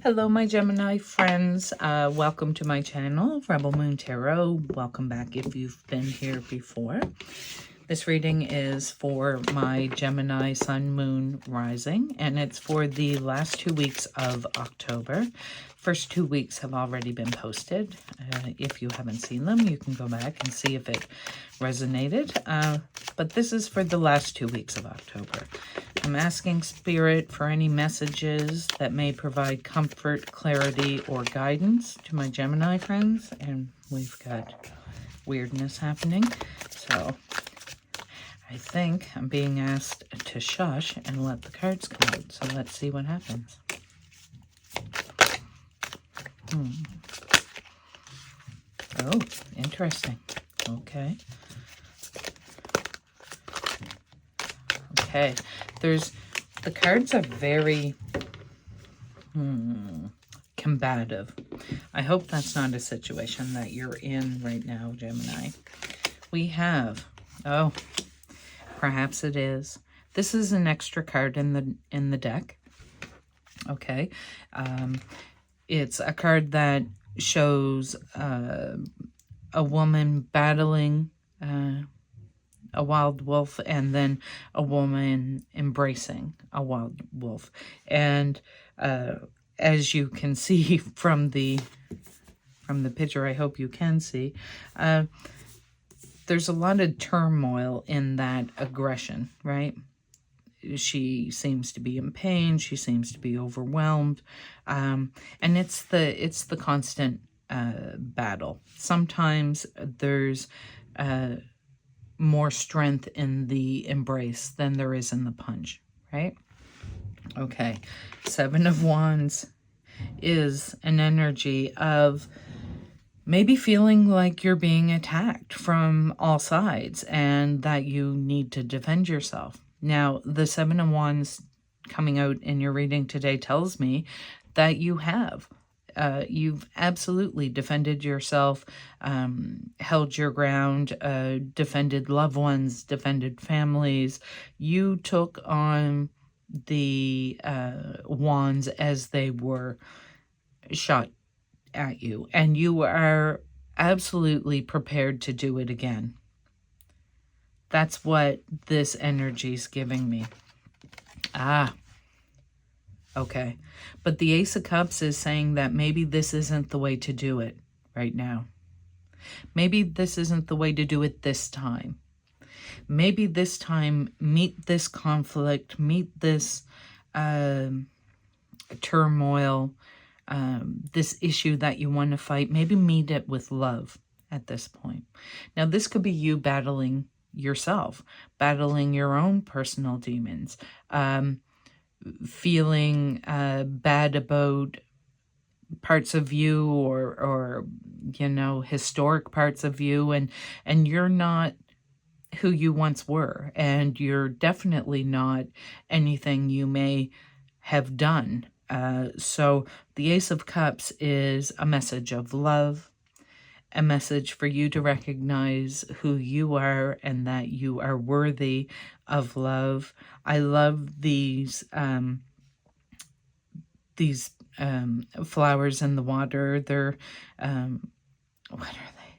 Hello, my Gemini friends. Welcome to my channel, Rebel Moon Tarot. Welcome back if you've been here before. This reading is for my Gemini Sun, Moon, Rising, and it's for the last 2 weeks of October. First 2 weeks have already been posted. If you haven't seen them, you can go back and see if it resonated. But this is for the last 2 weeks of October. I'm asking Spirit for any messages that may provide comfort, clarity, or guidance to my Gemini friends. And we've got weirdness happening. So I think I'm being asked to shush and let the cards come out. So let's see what happens. Oh, interesting. Okay. Okay. The cards are very combative. I hope that's not a situation that you're in right now, Gemini. We have, oh, perhaps it is. This is an extra card in the deck. Okay. It's a card that shows a woman battling a wild wolf, and then a woman embracing a wild wolf. And as you can see from the picture, I hope you can see, there's a lot of turmoil in that aggression, right? She seems to be in pain. She seems to be overwhelmed. And it's the constant battle. Sometimes there's more strength in the embrace than there is in the punch, right? Okay. 7 of Wands is an energy of maybe feeling like you're being attacked from all sides and that you need to defend yourself. Now, the 7 of Wands coming out in your reading today tells me that you have. You've absolutely defended yourself, held your ground, defended loved ones, defended families. You took on the wands as they were shot at you, and you are absolutely prepared to do it again. That's what this energy is giving me. Okay. But the Ace of Cups is saying that maybe this isn't the way to do it right now. Maybe this isn't the way to do it this time. Maybe this time, meet this conflict, meet this turmoil, this issue that you want to fight. Maybe meet it with love at this point. Now, this could be you battling yourself, battling your own personal demons, feeling bad about parts of you or you know, historic parts of you, and you're not who you once were, and you're definitely not anything you may have done. So the Ace of Cups is a message of love, a message for you to recognize who you are and that you are worthy of love. I love these flowers in the water. They're, what are they?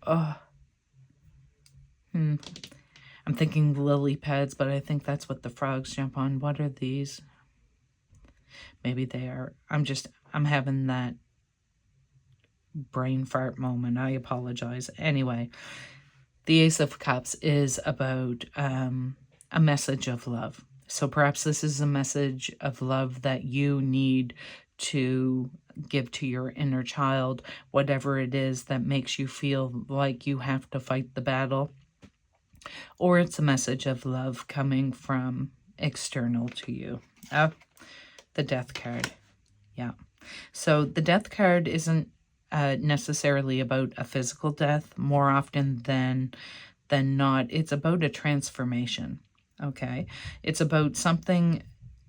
Oh, I'm thinking lily pads, but I think that's what the frogs jump on. What are these? Maybe they are. I'm having that brain fart moment. I apologize. Anyway, the Ace of Cups is about a message of love. So perhaps this is a message of love that you need to give to your inner child, whatever it is that makes you feel like you have to fight the battle. Or it's a message of love coming from external to you. Oh, the Death card. Yeah. So the Death card isn't necessarily about a physical death. More often than not, it's about a transformation. Okay, it's about something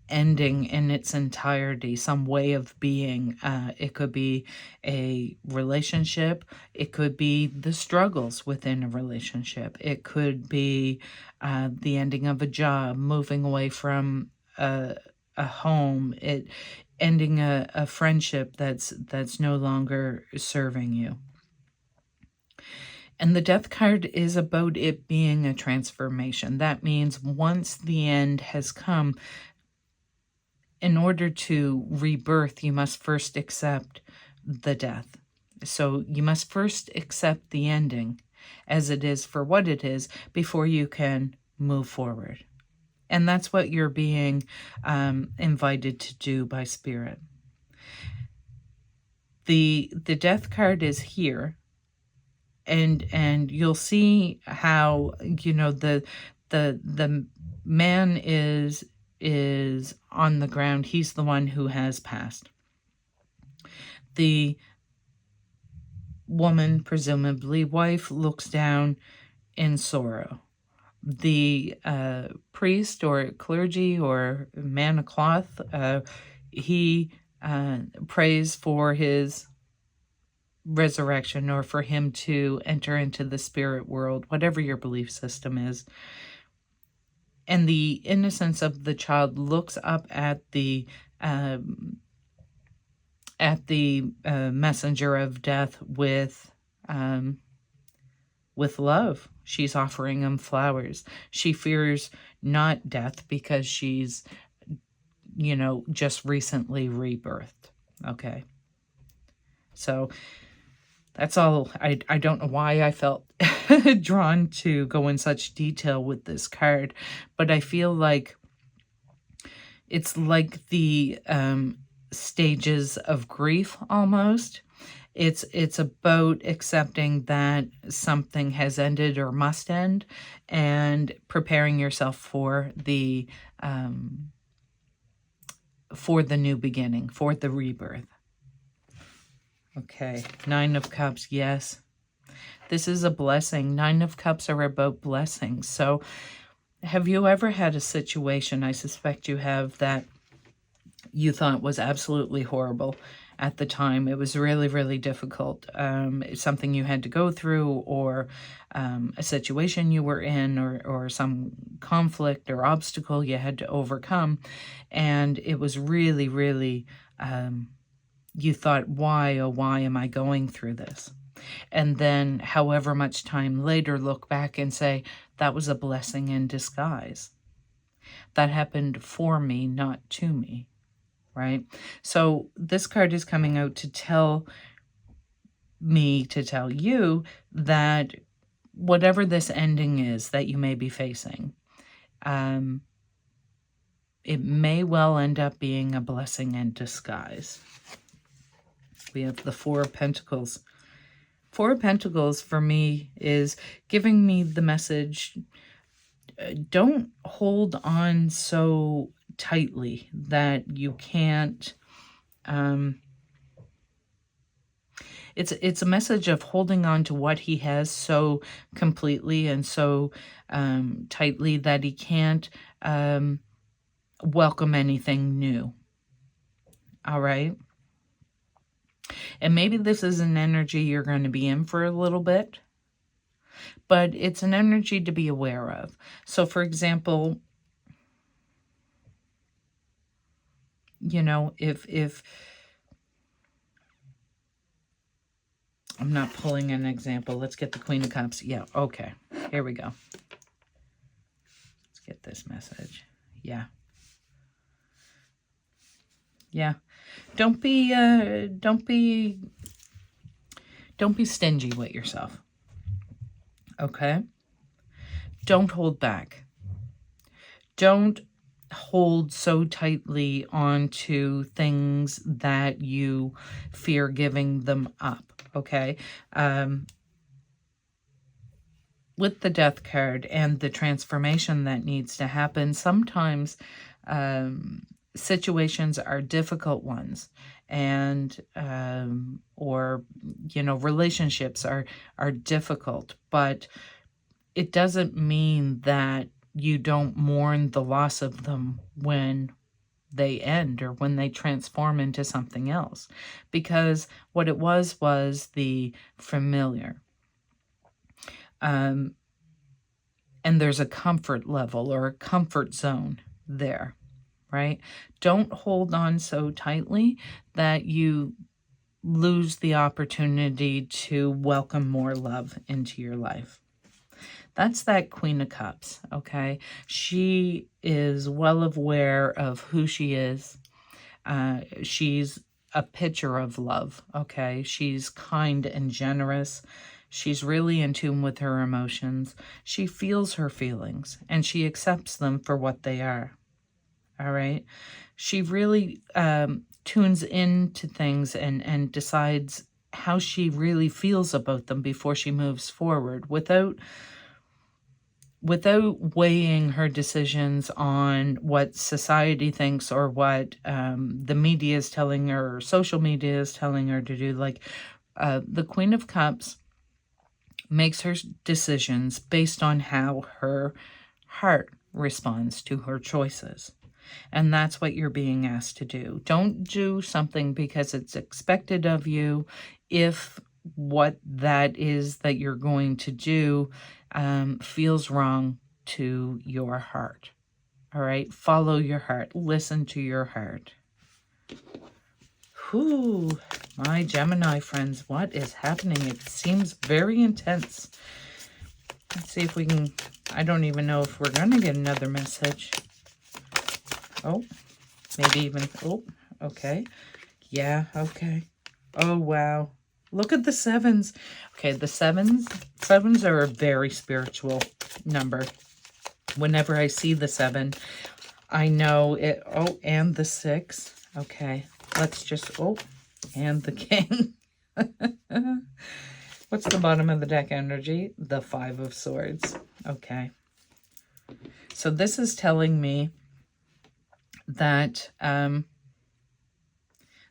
ending in its entirety, some way of being. It could be a relationship. It could be the struggles within a relationship. It could be the ending of a job, moving away from a home. ending a friendship that's no longer serving you. And the Death card is about it being a transformation. That means once the end has come, in order to rebirth, you must first accept the death. So you must first accept the ending as it is for what it is before you can move forward. And that's what you're being invited to do by Spirit. The Death card is here, and you'll see how, you know, the man is on the ground. He's the one who has passed. The woman, presumably wife, looks down in sorrow. The priest or clergy or man of cloth, he prays for his resurrection, or for him to enter into the spirit world, whatever your belief system is. And the innocence of the child looks up at the messenger of death with love. She's offering him flowers. She fears not death because she's, you know, just recently rebirthed. Okay. So that's all. I don't know why I felt drawn to go in such detail with this card, but I feel like it's like the stages of grief almost. It's about accepting that something has ended or must end, and preparing yourself for the new beginning, for the rebirth. Okay, 9 of Cups, yes. This is a blessing. 9 of Cups are about blessings. So have you ever had a situation, I suspect you have, that you thought was absolutely horrible at the time? It was really, really difficult. Something you had to go through, or a situation you were in, or some conflict or obstacle you had to overcome. And it was really, really... you thought, why, oh, why am I going through this? And then however much time later, look back and say, that was a blessing in disguise. That happened for me, not to me, right? So this card is coming out to tell me, to tell you, that whatever this ending is that you may be facing, it may well end up being a blessing in disguise. We have the 4 of Pentacles. 4 of Pentacles for me is giving me the message, don't hold on so tightly that you can't... It's a message of holding on to what he has so completely and so tightly that he can't welcome anything new. All right? And maybe this is an energy you're going to be in for a little bit, but it's an energy to be aware of. So, for example, you know, if I'm not pulling an example, let's get the Queen of Cups. Yeah, okay, here we go. Let's get this message. Yeah. Yeah. Don't be stingy with yourself. Okay? Don't hold back. Don't hold so tightly onto things that you fear giving them up. Okay? With the Death card and the transformation that needs to happen, sometimes situations are difficult ones, and or, you know, relationships are difficult, but it doesn't mean that you don't mourn the loss of them when they end or when they transform into something else, because what it was the familiar. And there's a comfort level or a comfort zone there, right? Don't hold on so tightly that you lose the opportunity to welcome more love into your life. That's that Queen of Cups, okay? She is well aware of who she is. She's a picture of love, okay? She's kind and generous. She's really in tune with her emotions. She feels her feelings, and she accepts them for what they are, all right? She really tunes into things and decides how she really feels about them before she moves forward without weighing her decisions on what society thinks or what the media is telling her or social media is telling her to do. Like the Queen of Cups makes her decisions based on how her heart responds to her choices. And that's what you're being asked to do. Don't do something because it's expected of you if what that is that you're going to do feels wrong to your heart. All right? Follow your heart. Listen to your heart. Whew, my Gemini friends, what is happening? It seems very intense. Let's see if we can... I don't even know if we're going to get another message. Oh, maybe even... Oh, okay. Yeah, okay. Oh, wow. Look at the sevens. Okay, the sevens are a very spiritual number. Whenever I see the 7, I know it. Oh, and the 6. Okay, let's just... Oh, and the King. What's the bottom of the deck energy? The 5 of Swords. Okay. So this is telling me that...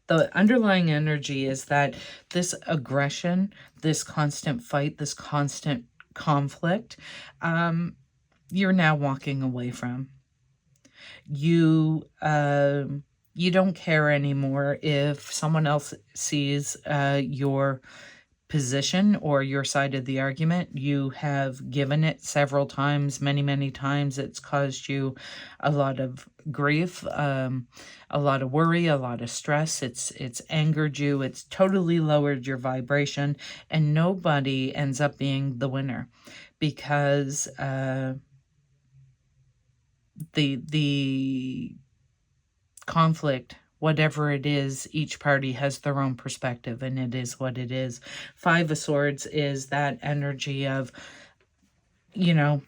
the underlying energy is that this aggression, this constant fight, this constant conflict, you're now walking away from. You don't care anymore if someone else sees your position or your side of the argument. You have given it several times, many times. It's caused you a lot of grief, a lot of worry, a lot of stress. It's angered you. It's totally lowered your vibration, and nobody ends up being the winner because the conflict, whatever it is, each party has their own perspective, and it is what it is. 5 of Swords is that energy of, you know,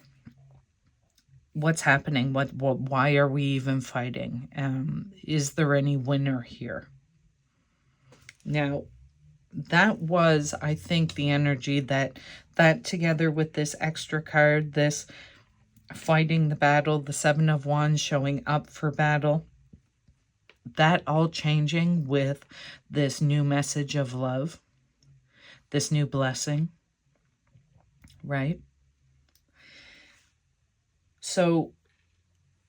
what's happening? Why are we even fighting? Is there any winner here? Now, that was, I think, the energy that together with this extra card, this fighting the battle, the 7 of Wands showing up for battle, that all changing with this new message of love, this new blessing, right? So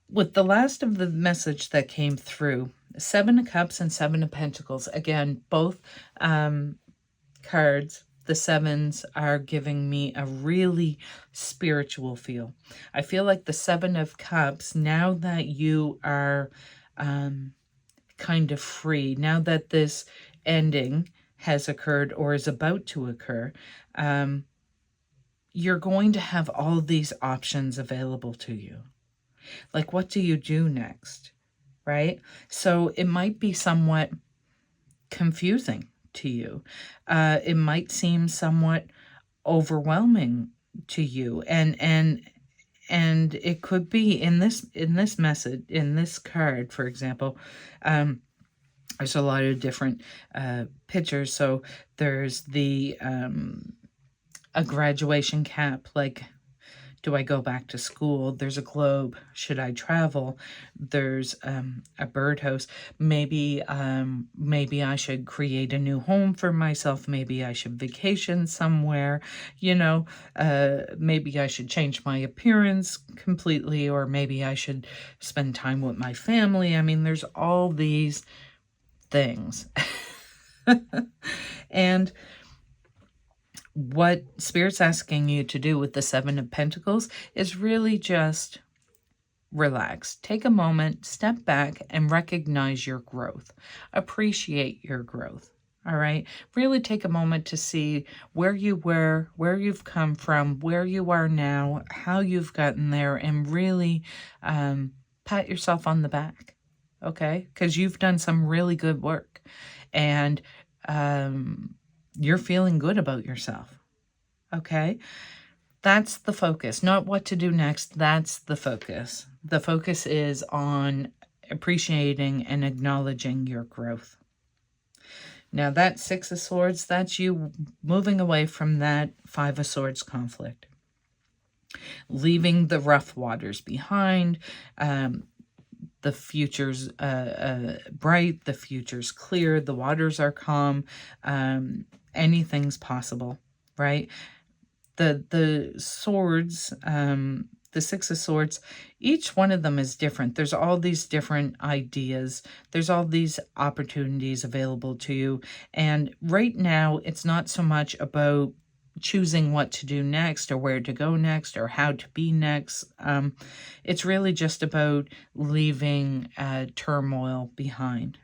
with the last of the message that came through, 7 of Cups and 7 of Pentacles, again, both cards, the 7s are giving me a really spiritual feel. I feel like the 7 of Cups, now that you are kind of free, now that this ending has occurred or is about to occur, you're going to have all these options available to you. Like, what do you do next, right? So it might be somewhat confusing to you. It might seem somewhat overwhelming to you, and it could be in this message, in this card, for example. There's a lot of different pictures. So there's the a graduation cap, like, do I go back to school? There's a globe. Should I travel? There's a birdhouse. Maybe I should create a new home for myself. Maybe I should vacation somewhere. You know, maybe I should change my appearance completely, or maybe I should spend time with my family. I mean, there's all these things. And what Spirit's asking you to do with the 7 of Pentacles is really just relax. Take a moment, step back, and recognize your growth. Appreciate your growth. All right. Really take a moment to see where you were, where you've come from, where you are now, how you've gotten there, and really pat yourself on the back. Okay. Because you've done some really good work, and you're feeling good about yourself. Okay. That's the focus, not what to do next. That's the focus. The focus is on appreciating and acknowledging your growth. Now that Six of Swords, that's you moving away from that Five of Swords conflict. Leaving the rough waters behind. The future's bright, the future's clear, the waters are calm. Anything's possible, right? The swords, the Six of Swords, each one of them is different. There's all these different ideas. There's all these opportunities available to you. And right now, it's not so much about choosing what to do next or where to go next or how to be next. It's really just about leaving turmoil behind.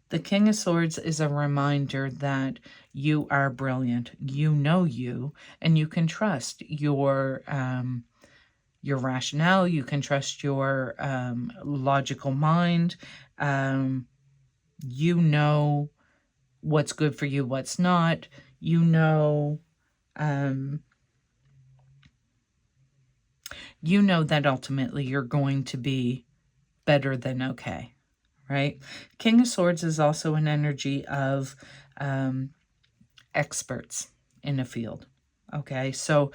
The King of Swords is a reminder that you are brilliant. You know you, and you can trust your rationale. You can trust your logical mind. You know what's good for you, what's not. You know that ultimately you're going to be better than okay. Right? King of Swords is also an energy of experts in a field. Okay, so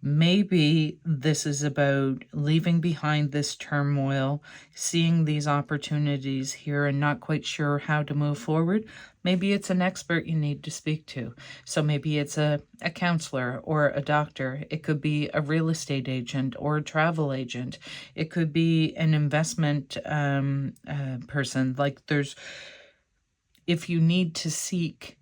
maybe this is about leaving behind this turmoil, seeing these opportunities here and not quite sure how to move forward. Maybe it's an expert you need to speak to. So maybe it's a counselor or a doctor. It could be a real estate agent or a travel agent. It could be an investment person. Like if you need to seek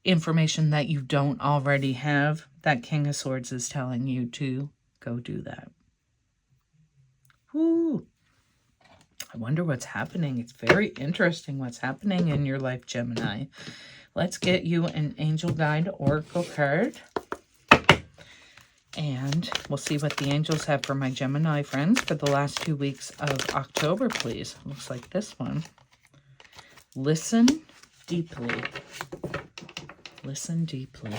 information that you don't already have, that King of Swords is telling you to go do that. Woo! I wonder what's happening. It's very interesting what's happening in your life, Gemini. Let's get you an Angel Guide Oracle card. And we'll see what the angels have for my Gemini friends for the last 2 weeks of October, please. Looks like this one. Listen deeply. Listen deeply.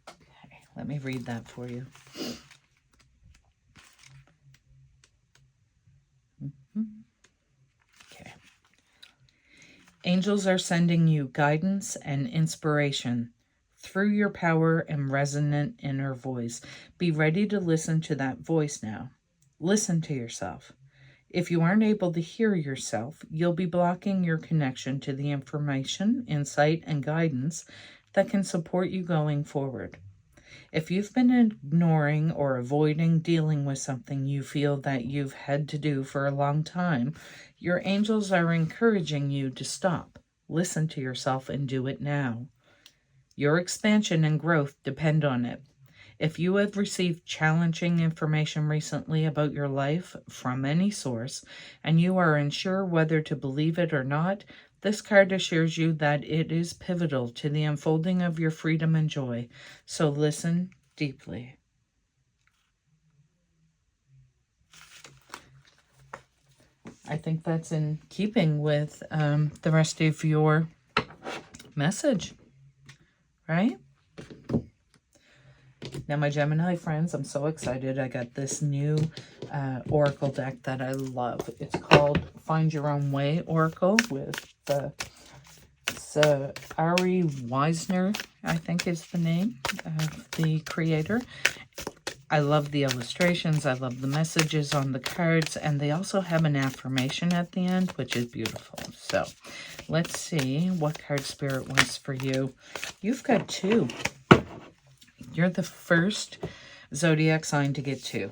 Okay, let me read that for you. Okay. Angels are sending you guidance and inspiration through your power and resonant inner voice. Be ready to listen to that voice now. Listen to yourself. If you aren't able to hear yourself, you'll be blocking your connection to the information, insight, and guidance that can support you going forward. If you've been ignoring or avoiding dealing with something you feel that you've had to do for a long time, your angels are encouraging you to stop, listen to yourself, and do it now. Your expansion and growth depend on it. If you have received challenging information recently about your life from any source, and you are unsure whether to believe it or not, this card assures you that it is pivotal to the unfolding of your freedom and joy. So listen deeply. I think that's in keeping with the rest of your message, right? Now, my Gemini friends, I'm so excited. I got this new Oracle deck that I love. It's called Find Your Own Way Oracle with Ari Weisner, I think is the name of the creator. I love the illustrations. I love the messages on the cards. And they also have an affirmation at the end, which is beautiful. So let's see what card Spirit wants for you. You've got 2. You're the first zodiac sign to get 2.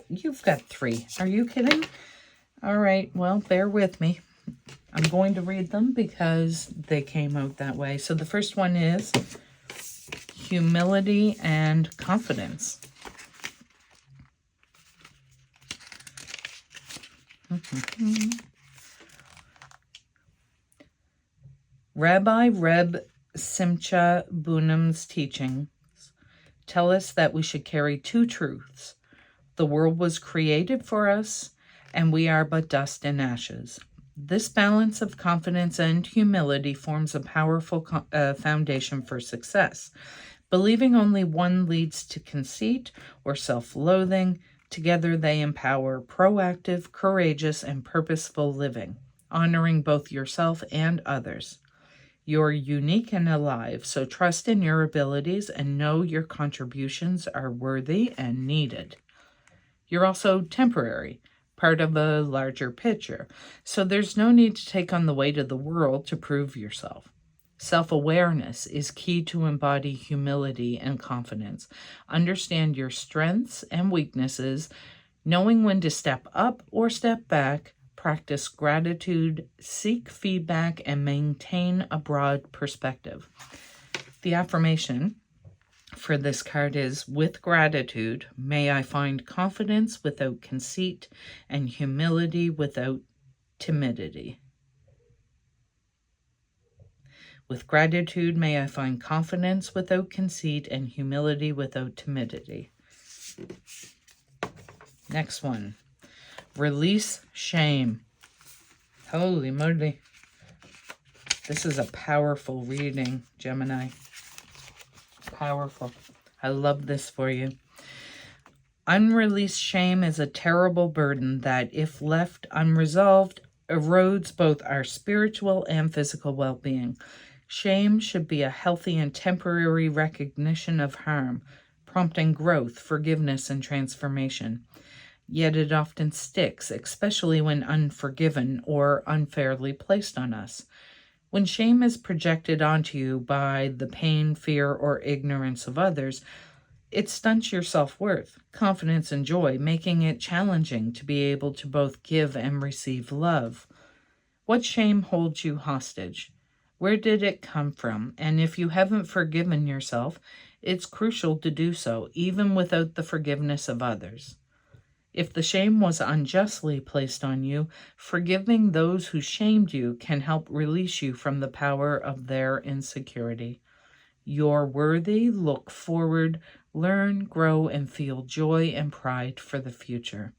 You've got 3. Are you kidding? All right. Well, bear with me. I'm going to read them because they came out that way. So the first one is humility and confidence. Rabbi Reb Simcha Bunam's teachings tell us that we should carry two truths. The world was created for us, and we are but dust and ashes. This balance of confidence and humility forms a powerful foundation for success. Believing only one leads to conceit or self-loathing. Together they empower proactive, courageous, and purposeful living, honoring both yourself and others. You're unique and alive, so trust in your abilities and know your contributions are worthy and needed. You're also temporary, part of a larger picture, so there's no need to take on the weight of the world to prove yourself. Self-awareness is key to embody humility and confidence. Understand your strengths and weaknesses, knowing when to step up or step back. Practice gratitude, seek feedback, and maintain a broad perspective. The affirmation for this card is, with gratitude, may I find confidence without conceit and humility without timidity. With gratitude, may I find confidence without conceit and humility without timidity. Next one. Release shame. Holy moly. This is a powerful reading, Gemini. Powerful. I love this for you. Unreleased shame is a terrible burden that, if left unresolved, erodes both our spiritual and physical well-being. Shame should be a healthy and temporary recognition of harm, prompting growth, forgiveness, and transformation. Yet it often sticks, especially when unforgiven or unfairly placed on us. When shame is projected onto you by the pain, fear, or ignorance of others, it stunts your self-worth, confidence, and joy, making it challenging to be able to both give and receive love. What shame holds you hostage? Where did it come from? And if you haven't forgiven yourself, it's crucial to do so, even without the forgiveness of others. If the shame was unjustly placed on you, forgiving those who shamed you can help release you from the power of their insecurity. You're worthy, look forward, learn, grow, and feel joy and pride for the future.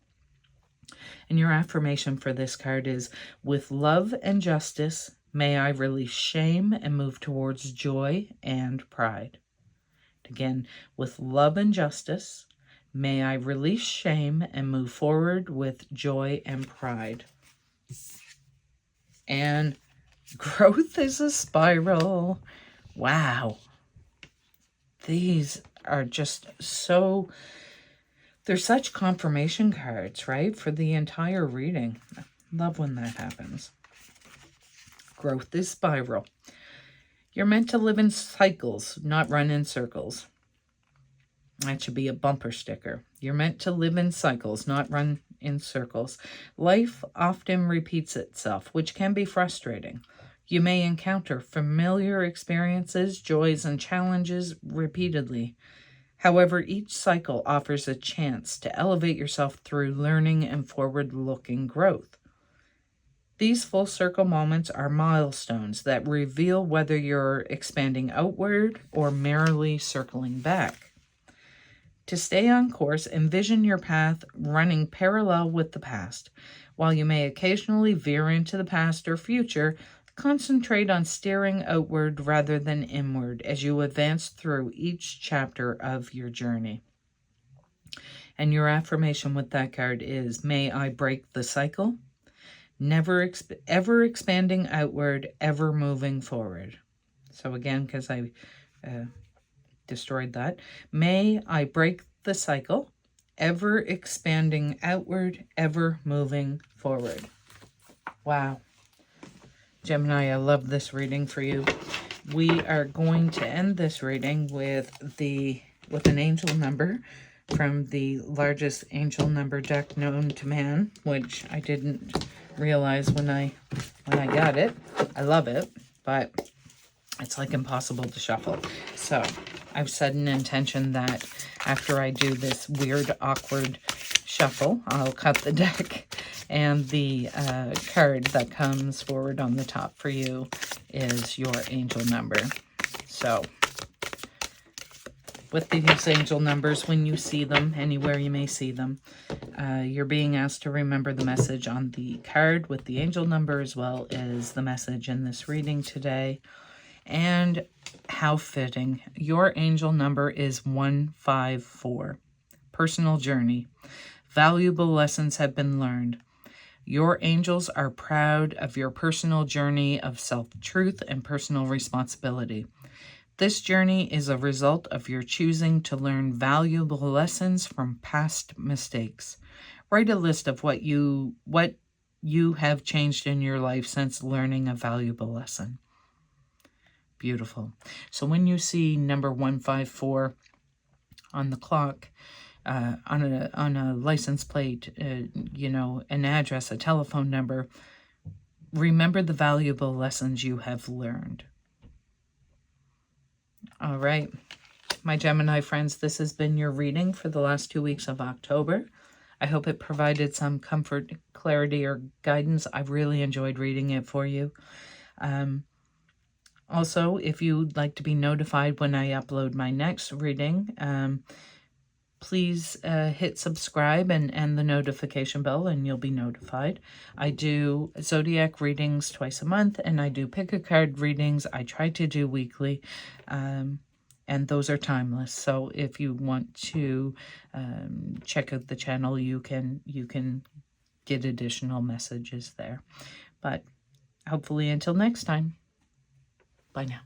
And your affirmation for this card is, with love and justice, may I release shame and move towards joy and pride. Again, with love and justice, may I release shame and move forward with joy and pride. And growth is a spiral. Wow. These are just so, they're such confirmation cards, right? For the entire reading. I love when that happens. Growth is spiral. You're meant to live in cycles, not run in circles. That should be a bumper sticker. You're meant to live in cycles, not run in circles. Life often repeats itself, which can be frustrating. You may encounter familiar experiences, joys, and challenges repeatedly. However, each cycle offers a chance to elevate yourself through learning and forward-looking growth. These full circle moments are milestones that reveal whether you're expanding outward or merely circling back. To stay on course, envision your path running parallel with the past. While you may occasionally veer into the past or future, concentrate on steering outward rather than inward as you advance through each chapter of your journey. And your affirmation with that card is, may I break the cycle, never ever expanding outward, ever moving forward. So again, because I destroyed that, may I break the cycle, ever expanding outward, ever moving forward. Wow. Gemini, I love this reading for you. We are going to end this reading with an angel number from the largest angel number deck known to man, which I didn't realize when I got it. I love it, but it's like impossible to shuffle. So I've set an intention that after I do this weird, awkward shuffle, I'll cut the deck And the card that comes forward on the top for you is your angel number. So with these angel numbers, when you see them, anywhere you may see them, you're being asked to remember the message on the card with the angel number, as well as the message in this reading today. And how fitting. Your angel number is 154. Personal journey. Valuable lessons have been learned. Your angels are proud of your personal journey of self-truth and personal responsibility. This journey is a result of your choosing to learn valuable lessons from past mistakes. Write a list of what you have changed in your life since learning a valuable lesson. Beautiful. So when you see number 154 on the clock, on a license plate, an address, a telephone number, remember the valuable lessons you have learned. All right, my Gemini friends, this has been your reading for the last 2 weeks of October. I hope it provided some comfort, clarity, or guidance. I've really enjoyed reading it for you. Also, if you'd like to be notified when I upload my next reading, please hit subscribe and the notification bell, and you'll be notified. I do zodiac readings twice a month, and I do pick a card readings. I try to do weekly, and those are timeless. So if you want to check out the channel, you can get additional messages there. But hopefully until next time, bye now.